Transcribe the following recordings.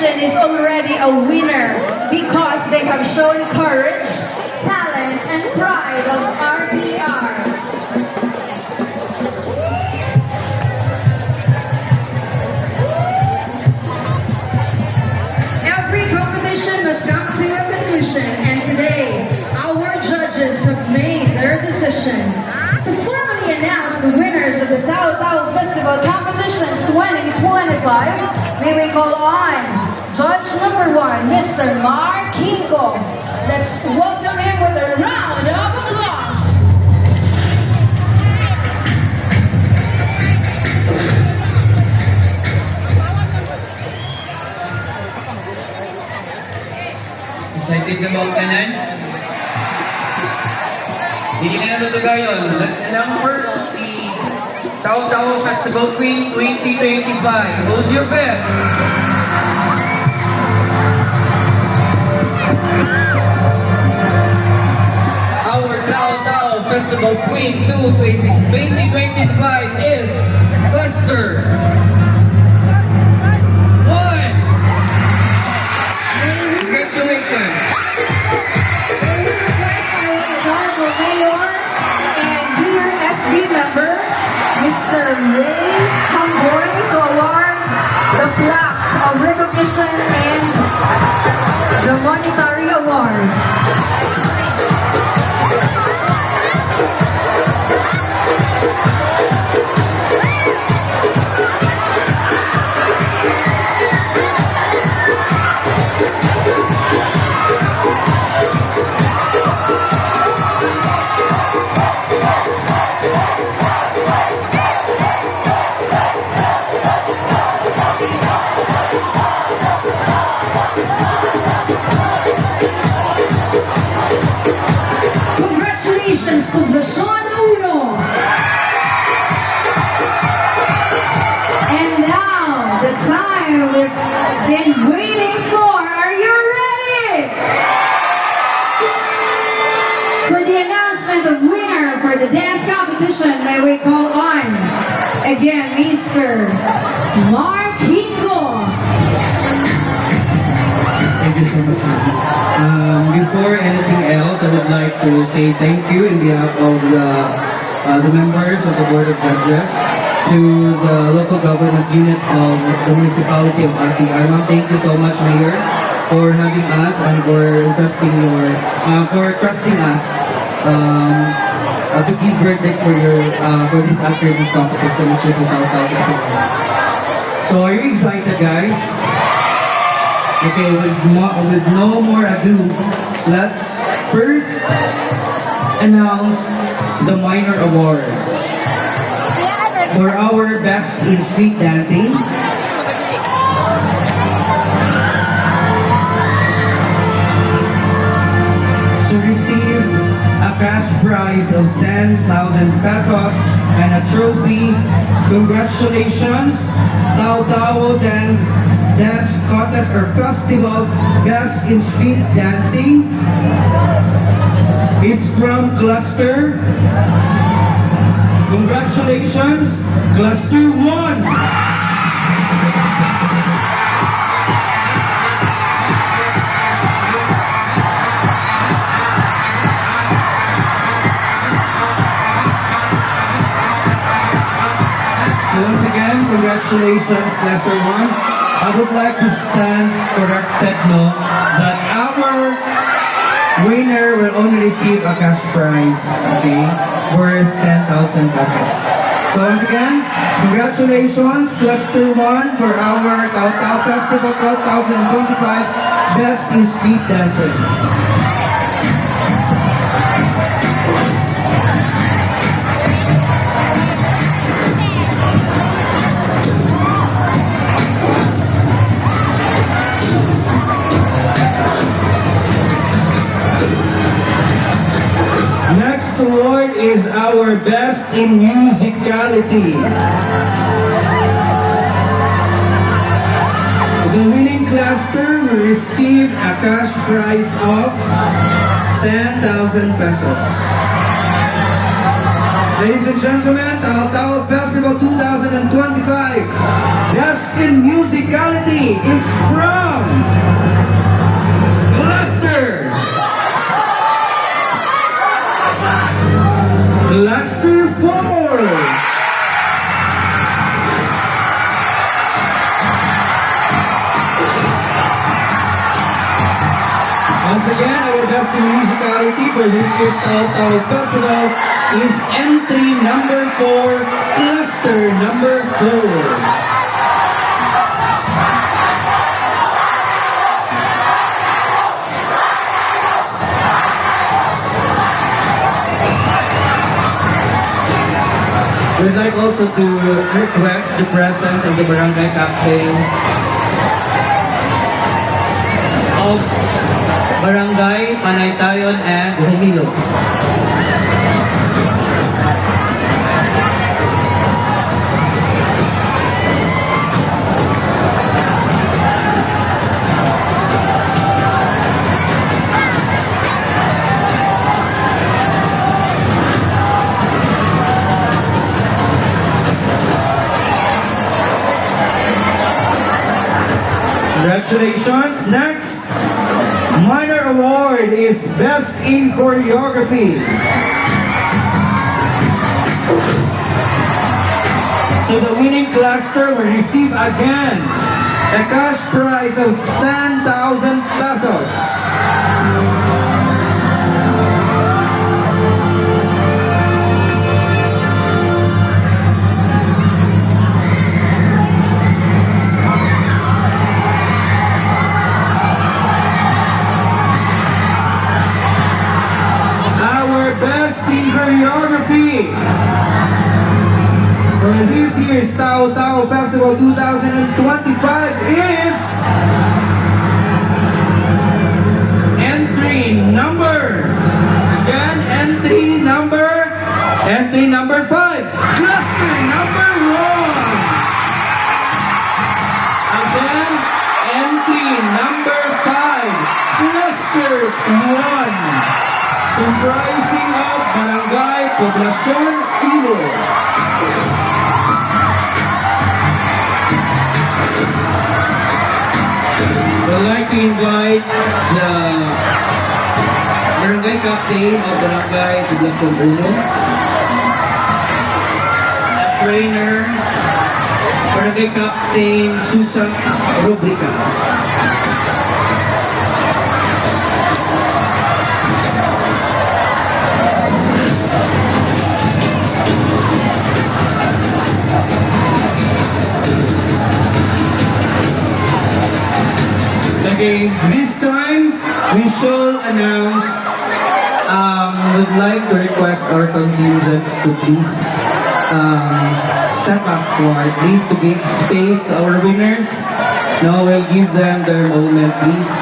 competition is already a winner because they have shown courage, talent, and pride of RPR. Every competition must come to a conclusion, and today, our judges have made their decision. To formally announce the winners of the Tao Tao Festival Competitions 2025, may we call on Judge number 1, Mr. Mark Hinko. Let's welcome him with a round of applause. Excited na mga kanan? Hindi na natutugayon. Let's announce first the Tao Tao Festival Queen 2025. Who's your bet? Our Tao Tao Festival Queen 2025 is Cluster 1. Congratulations. Mr. Ray Hamboy to award the plaque of recognition and the monetary award. Congratulations to the Sean Uno. And now, the time we've been waiting for. Are you ready? For the announcement of winner for the dance competition, may we call on, again, Mr. Mark Hinko. Thank you so much, Maggie. Before anything else, I would like to say thank you in behalf of the members of the Board of Judges to the local government unit of the municipality of RPR. Thank you so much, Mayor, for having us and for trusting us to give verdict for this afternoon's competition, which is the Tao Tao Festival. So, are you excited, guys? Okay, with no more ado, let's first announce the minor awards. For our best in street dancing, to receive a cash prize of 10,000 pesos and a trophy. Congratulations, Tao Tao Dance Contest or Festival Best in Street Dancing is from Cluster. Congratulations, Cluster 1. Once again, congratulations, Cluster 1. I would like to stand corrected that our winner will only receive a cash prize, okay, worth 10,000 pesos. So once again, congratulations, Cluster 1 for our Tao Tao Festival 2025 Best in Street Dancing. Next award is our Best in Musicality. The winning cluster will receive a cash prize of 10,000 pesos. Ladies and gentlemen, Tao Tao Festival 2025 Best in Musicality is from Once again, our best in musicality for this year's Tao Festival is entry number 4, cluster number 4. We'd like also to request the presence of the barangay captain of Barangay Panaytayon and Humilo. Congratulations! Next, minor award is Best in Choreography. So the winning cluster will receive again a cash prize of 10,000 pesos. Our Best in Choreography for this year's Tao Festival 2025 is entry number 5, cluster number 1. Again, entry number 5, cluster 1. Comprising of Barangay Poblacion Ilo. I'd like to invite the Barangay Captain of Barangay Poblacion Ilo, the trainer, Barangay Captain Susan Rubrica. Okay, this time we shall announce, would like to request our contingents to please step up forward, please, to give space to our winners. Now we'll give them their moment, please.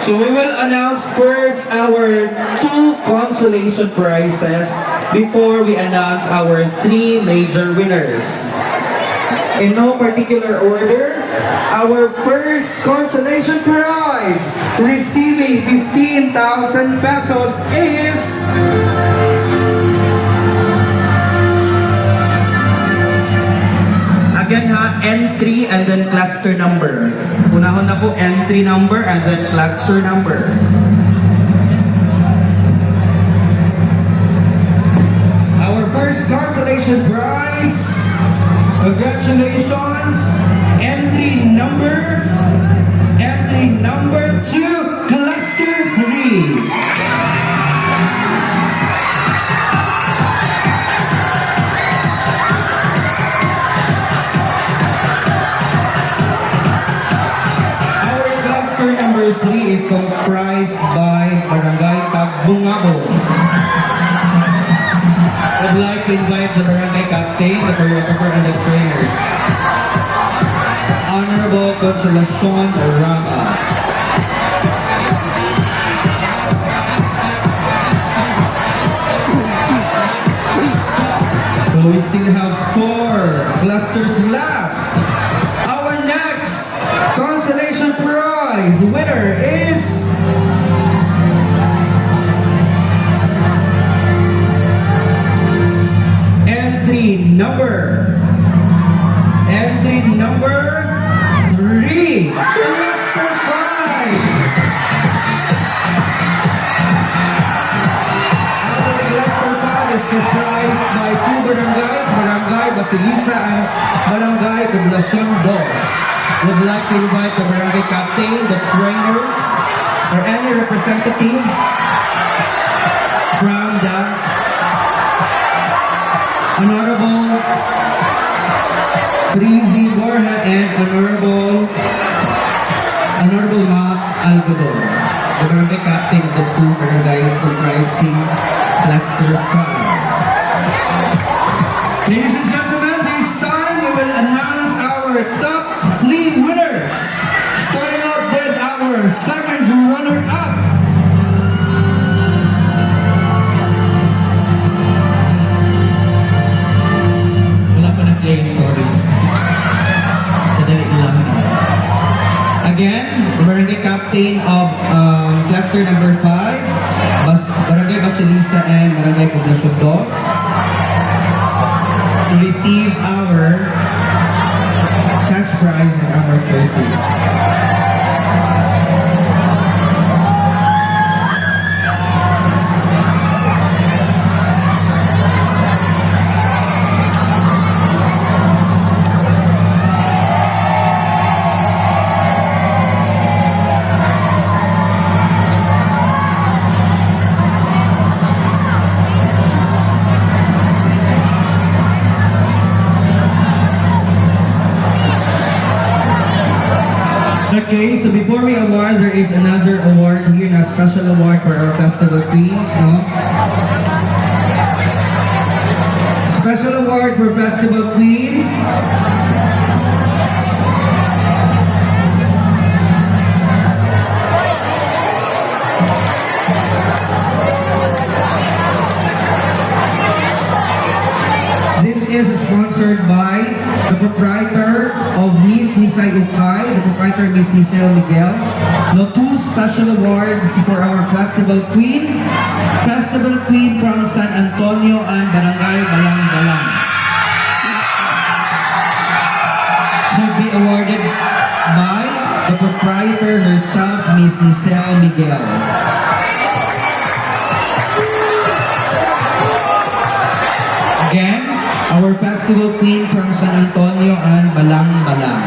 So we will announce first our 2 consolation prizes before we announce our 3 major winners. In no particular order, our first consolation prize receiving 15,000 pesos is again ha, entry and then cluster number. Unahon na po, entry number and then cluster number. Our first consolation prize, congratulations, entry number 2, cluster 3. Number 3 is comprised by Barangay Tagbungabo. I'd like to invite the Barangay Captain, the choreographer, and the trainers. Honorable Consolacion Rama. So we still have 4 clusters left. Our next consolation prize winner is entry number 3, cluster 5. Our cluster 5 is comprised by 2 barangays, Barangay Basilisa and Barangay Poblacion Dos. Would like to invite the barangay captain, the trainers, or any representatives from the Honorable Trizi Borja and Honorable Ma Algodon, the barangay captain of the two barangays comprising Cluster 5. Ladies and gentlemen, this time we will announce our top 3 winners. Starting out with our second runner-up. Wala pa na-claim, sorry. Kadali lang. Again, the barangay captain of cluster number 5, Barangay Basilisa and Barangay Poblacion Dos, to receive our cash prize and our trophy. Okay, so before we award, there is another award here, a special award for our festival queens. No? Special award for festival queen. This is sponsored by the proprietor of Miss Nisay Ukay, the proprietor Miss Nisay Miguel. No, 2 special awards for our Festival Queen. Festival Queen from San Antonio and Barangay Balang Balang. Should be awarded by the proprietor herself, Miss Nisay Miguel. Again, our festival queen from San Antonio and Balang Balang.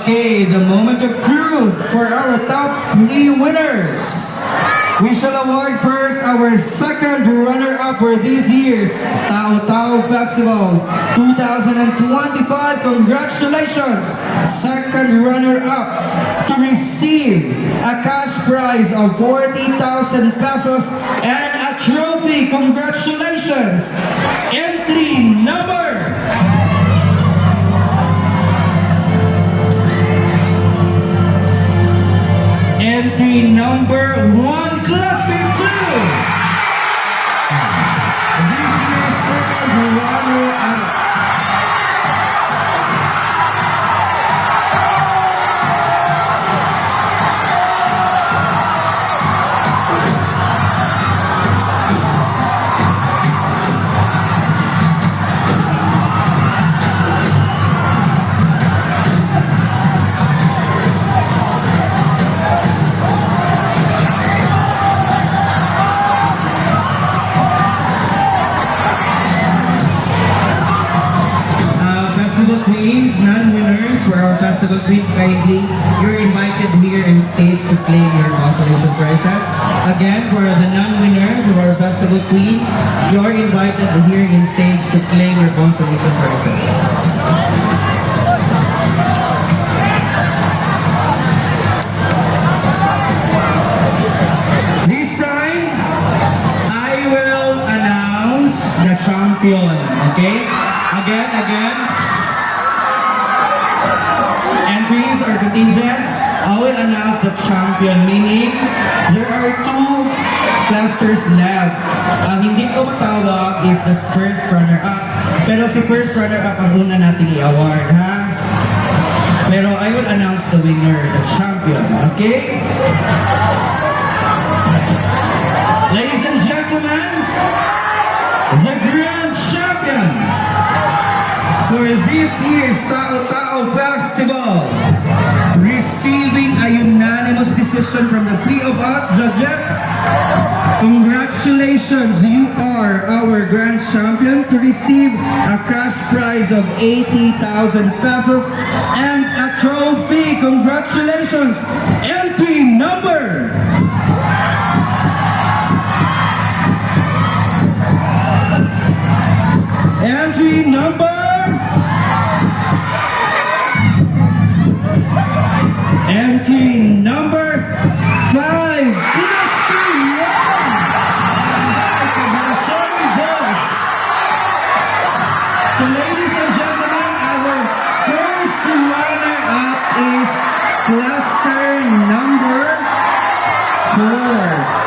Okay, the moment of truth for our top 3 winners. We shall award first our second runner-up for this year's Tao Tao Festival 2025. Congratulations! Second runner-up to receive a cash prize of 40,000 pesos and a trophy. Congratulations! Entry number Entry number 1, cluster 2. This year's second runner-up. Queens, non-winners for our Festival Queen, kindly, you're invited here in stage to claim your consolation prizes. Again, for the non-winners of our Festival Queens, you're invited here in stage to claim your consolation prizes. This time, I will announce the champion, okay? Again. Entries or contingents, I will announce the champion, meaning there are 2 clusters left. Ang hindi ko matawag is the first runner-up. Pero si first runner-up ang una natin i-award, ha? Pero I will announce the winner, the champion, okay? Ladies and gentlemen, the grand champion This year's Tao Tao Festival, receiving a unanimous decision from the three of us judges. Congratulations, you are our grand champion to receive a cash prize of 80,000 pesos and a trophy. Congratulations! Entry number! Entry number! Entry number 5, Cluster 1. Sorry, boss. So ladies and gentlemen, our first runner-up is cluster number 4.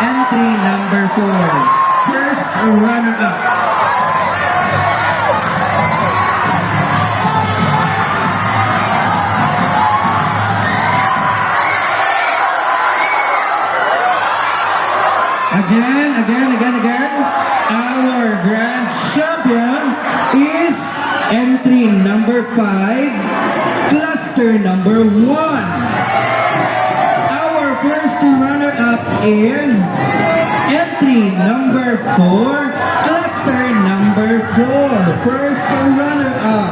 Entry number 4. First runner-up. Again. Our grand champion is entry number 5, cluster number 1. Our first runner-up is entry number 4, cluster number 4. First runner-up.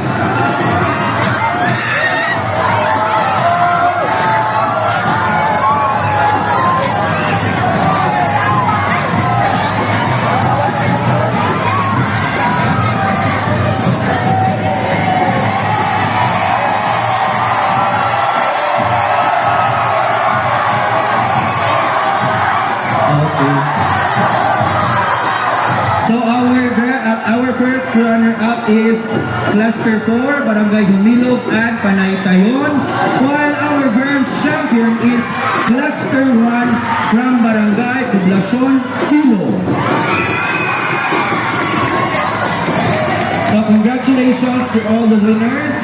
So our first runner-up is Cluster 4, Barangay Humilog and Panaytayon, while our grand champion is Cluster 1 from Barangay Poblacion, Ilo. So congratulations to all the winners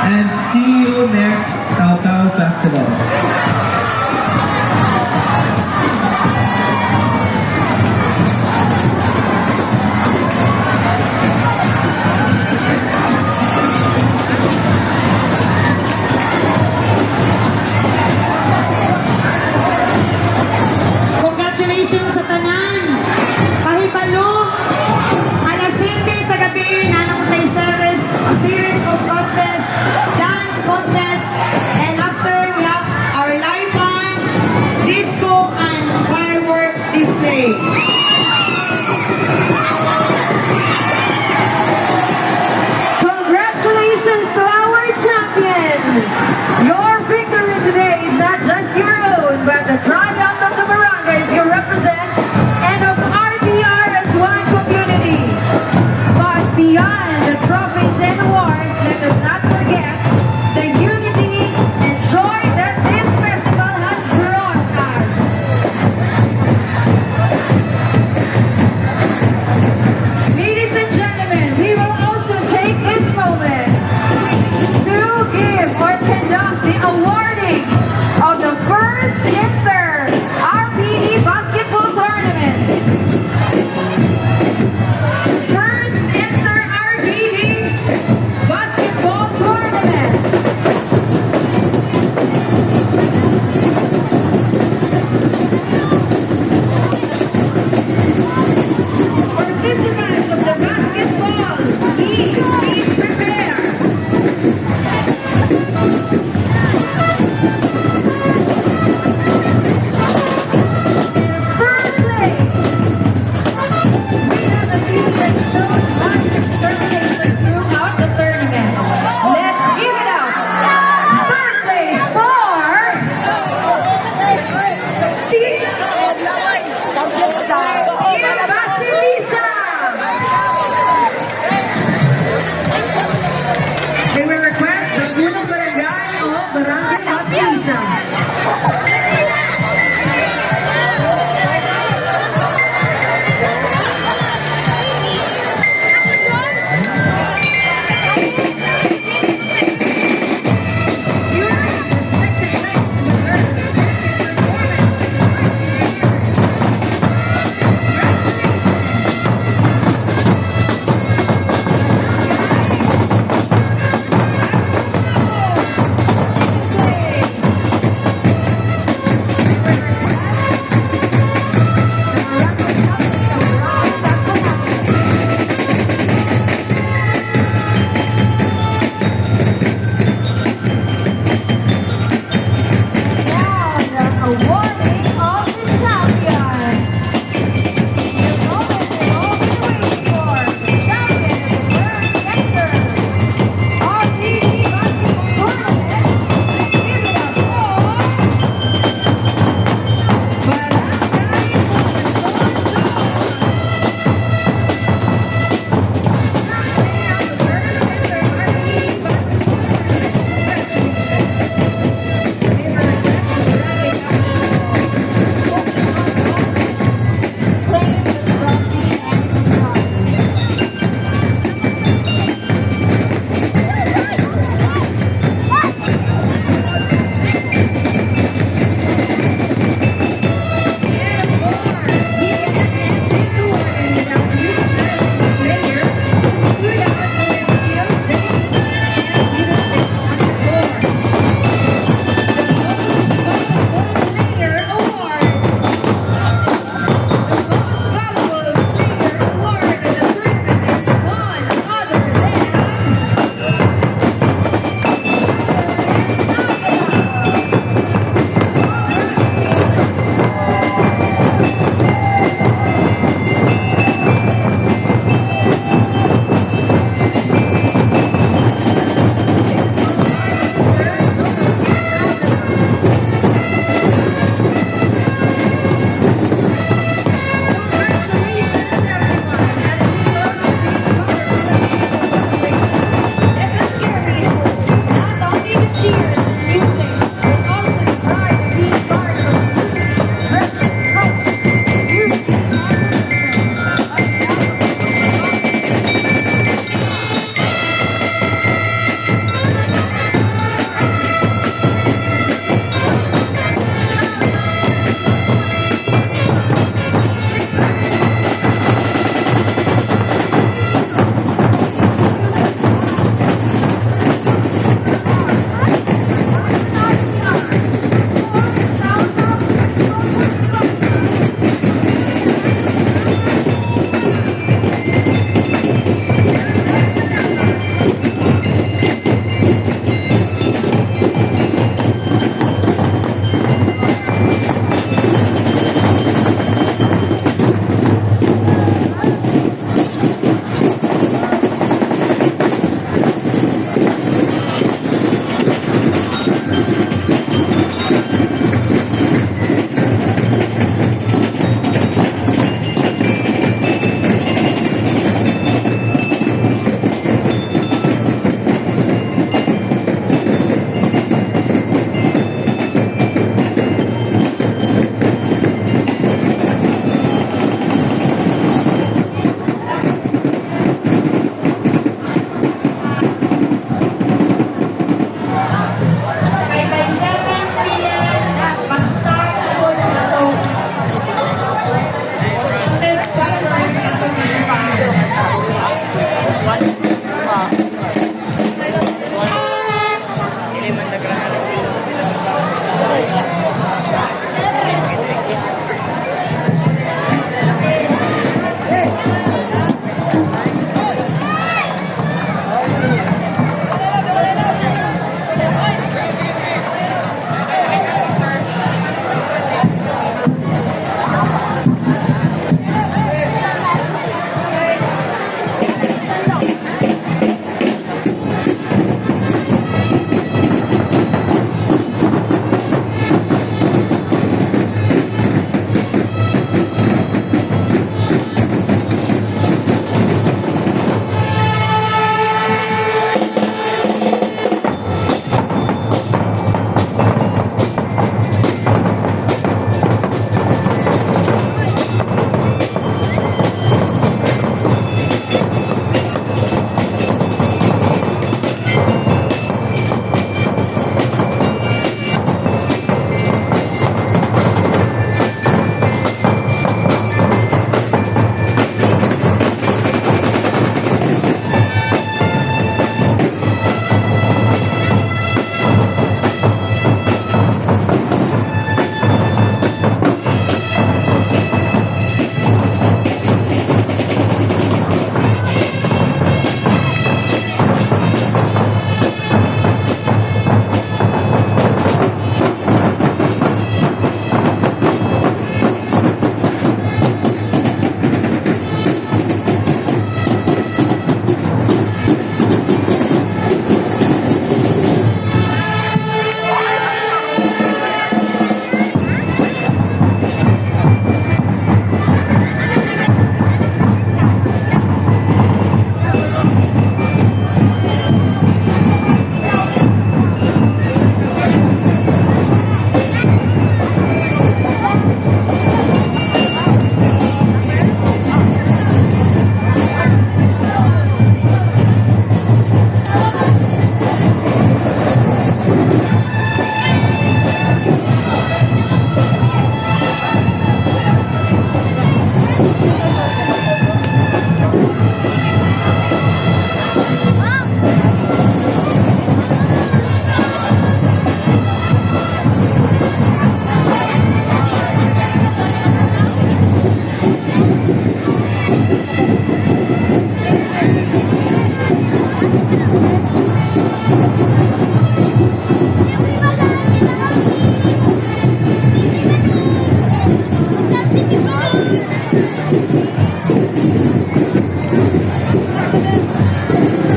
and see you next Tao Tao Festival. Congratulations sa tanan. Pahibalo, alas 7 sa gabi, nanamo tayo a series of contest, dance contest, and after we have our live band, disco, and fireworks display.